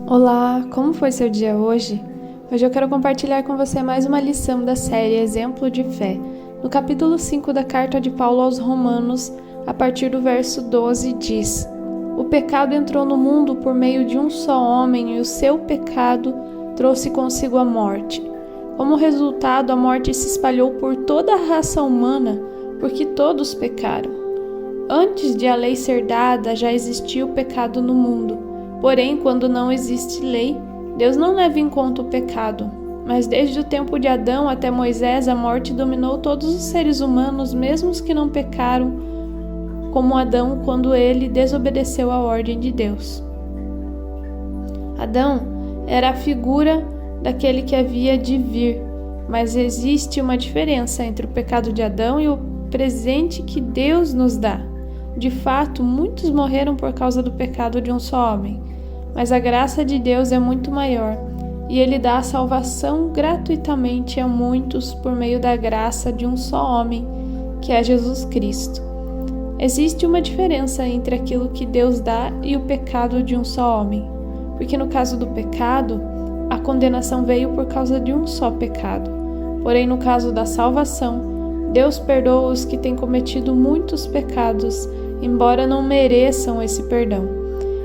Olá, como foi seu dia hoje? Hoje eu quero compartilhar com você mais uma lição da série Exemplo de Fé. No capítulo 5 da carta de Paulo aos Romanos, a partir do verso 12, diz: O pecado entrou no mundo por meio de um só homem e o seu pecado trouxe consigo a morte. Como resultado, a morte se espalhou por toda a raça humana, porque todos pecaram. Antes de a lei ser dada, já existia o pecado no mundo. Porém, quando não existe lei, Deus não leva em conta o pecado. Mas desde o tempo de Adão até Moisés, a morte dominou todos os seres humanos, mesmo os que não pecaram, como Adão quando ele desobedeceu à ordem de Deus. Adão era a figura daquele que havia de vir, mas existe uma diferença entre o pecado de Adão e o presente que Deus nos dá. De fato, muitos morreram por causa do pecado de um só homem, mas a graça de Deus é muito maior, e Ele dá a salvação gratuitamente a muitos por meio da graça de um só homem, que é Jesus Cristo. Existe uma diferença entre aquilo que Deus dá e o pecado de um só homem, porque no caso do pecado, a condenação veio por causa de um só pecado. Porém, no caso da salvação, Deus perdoa os que têm cometido muitos pecados, embora não mereçam esse perdão.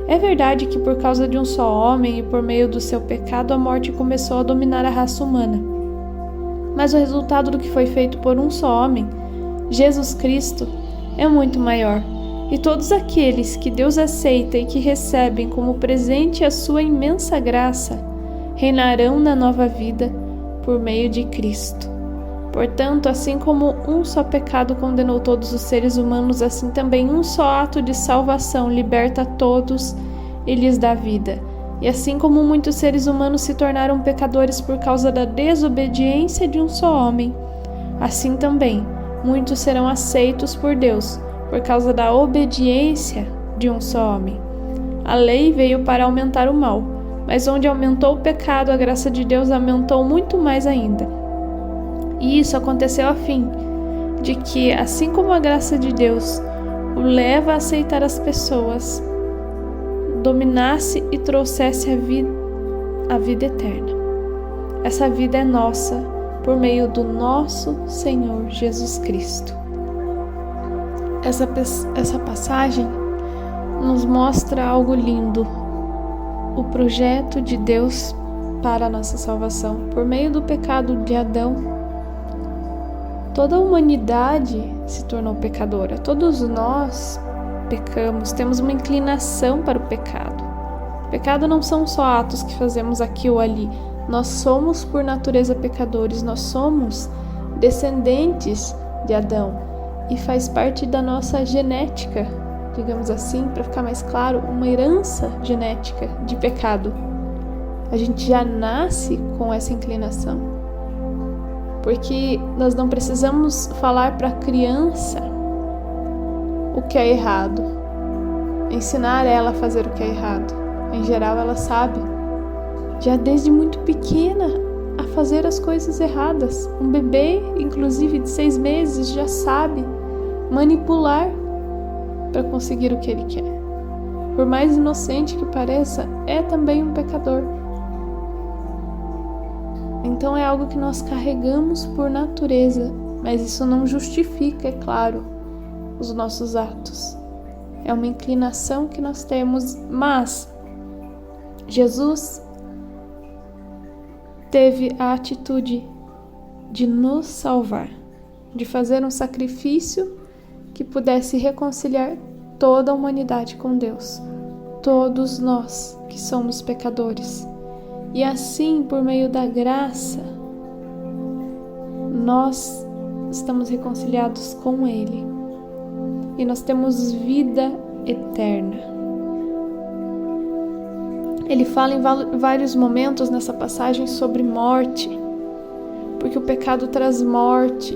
É verdade que por causa de um só homem e por meio do seu pecado a morte começou a dominar a raça humana. Mas o resultado do que foi feito por um só homem, Jesus Cristo, é muito maior. E todos aqueles que Deus aceita e que recebem como presente a sua imensa graça, reinarão na nova vida por meio de Cristo. Portanto, assim como um só pecado condenou todos os seres humanos, assim também um só ato de salvação liberta todos e lhes dá vida. E assim como muitos seres humanos se tornaram pecadores por causa da desobediência de um só homem, assim também muitos serão aceitos por Deus por causa da obediência de um só homem. A lei veio para aumentar o mal, mas onde aumentou o pecado, a graça de Deus aumentou muito mais ainda. E isso aconteceu a fim de que, assim como a graça de Deus o leva a aceitar as pessoas, dominasse e trouxesse a vida eterna. Essa vida é nossa por meio do nosso Senhor Jesus Cristo. Essa passagem nos mostra algo lindo, o projeto de Deus para a nossa salvação. Por meio do pecado de Adão, toda a humanidade se tornou pecadora. Todos nós pecamos, temos uma inclinação para o pecado. O pecado não são só atos que fazemos aqui ou ali. Nós somos, por natureza, pecadores. Nós somos descendentes de Adão e faz parte da nossa genética, digamos assim, para ficar mais claro, uma herança genética de pecado. A gente já nasce com essa inclinação. Porque nós não precisamos falar para a criança o que é errado, ensinar ela a fazer o que é errado. Em geral, ela sabe, já desde muito pequena, a fazer as coisas erradas. Um bebê, inclusive de 6 meses, já sabe manipular para conseguir o que ele quer. Por mais inocente que pareça, é também um pecador. Então é algo que nós carregamos por natureza, mas isso não justifica, é claro, os nossos atos. É uma inclinação que nós temos, mas Jesus teve a atitude de nos salvar, de fazer um sacrifício que pudesse reconciliar toda a humanidade com Deus, todos nós que somos pecadores. E assim, por meio da graça, nós estamos reconciliados com Ele. E nós temos vida eterna. Ele fala em vários momentos nessa passagem sobre morte, porque o pecado traz morte.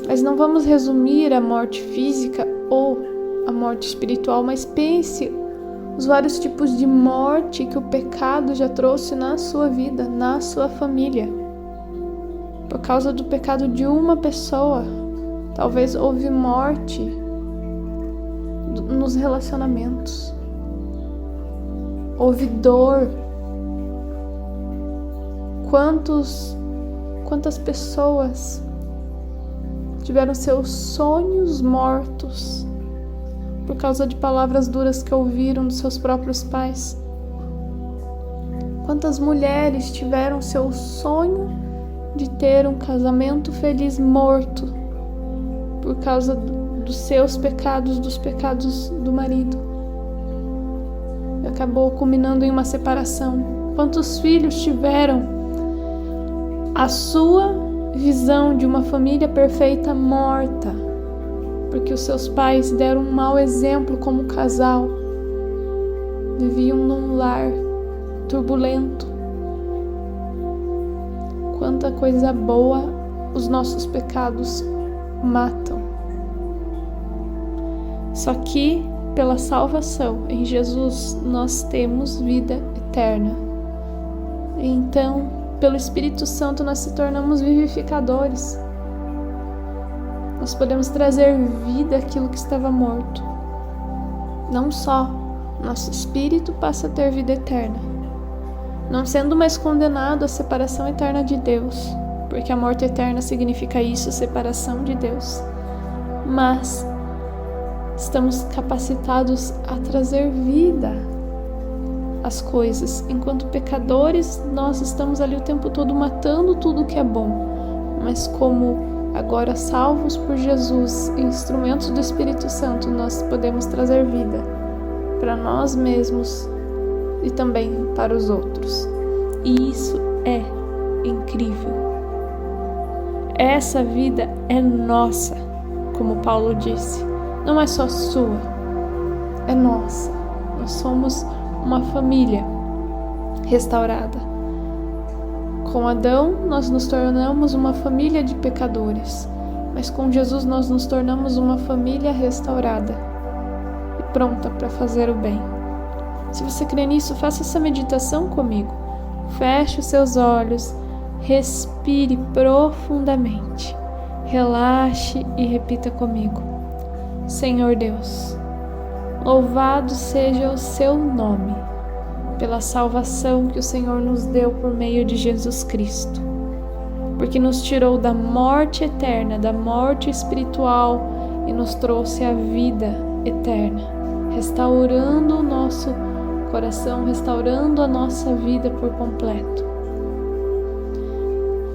Mas não vamos resumir a morte física ou a morte espiritual, mas pense os vários tipos de morte que o pecado já trouxe na sua vida, na sua família. Por causa do pecado de uma pessoa, talvez houve morte nos relacionamentos. houve dor. Quantas pessoas tiveram seus sonhos mortos por causa de palavras duras que ouviram dos seus próprios pais? Quantas mulheres tiveram seu sonho de ter um casamento feliz morto por causa dos seus pecados, dos pecados do marido? E acabou culminando em uma separação. Quantos filhos tiveram a sua visão de uma família perfeita morta, porque os seus pais deram um mau exemplo como casal, viviam num lar turbulento. Quanta coisa boa os nossos pecados matam. Só que pela salvação em Jesus nós temos vida eterna. Então, pelo Espírito Santo nós se tornamos vivificadores. Nós podemos trazer vida àquilo que estava morto. Não só nosso espírito passa a ter vida eterna, não sendo mais condenado à separação eterna de Deus, porque a morte eterna significa isso, separação de Deus, mas estamos capacitados a trazer vida às coisas. Enquanto pecadores, nós estamos ali o tempo todo matando tudo que é bom, mas como agora salvos por Jesus, instrumentos do Espírito Santo, nós podemos trazer vida para nós mesmos e também para os outros. E isso é incrível. Essa vida é nossa, como Paulo disse. Não é só sua, é nossa. Nós somos uma família restaurada. Com Adão, nós nos tornamos uma família de pecadores, mas com Jesus nós nos tornamos uma família restaurada e pronta para fazer o bem. Se você crê nisso, faça essa meditação comigo. Feche os seus olhos, respire profundamente, relaxe e repita comigo. Senhor Deus, louvado seja o seu nome, pela salvação que o Senhor nos deu por meio de Jesus Cristo, porque nos tirou da morte eterna, da morte espiritual e nos trouxe a vida eterna, restaurando o nosso coração, restaurando a nossa vida por completo.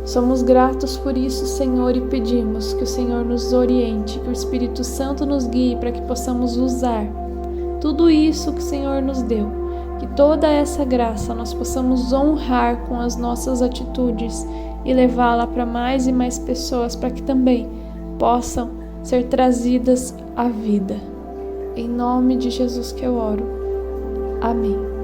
Somos gratos por isso, Senhor, e pedimos que o Senhor nos oriente, que o Espírito Santo nos guie para que possamos usar tudo isso que o Senhor nos deu, que toda essa graça nós possamos honrar com as nossas atitudes e levá-la para mais e mais pessoas, para que também possam ser trazidas à vida. Em nome de Jesus que eu oro. Amém.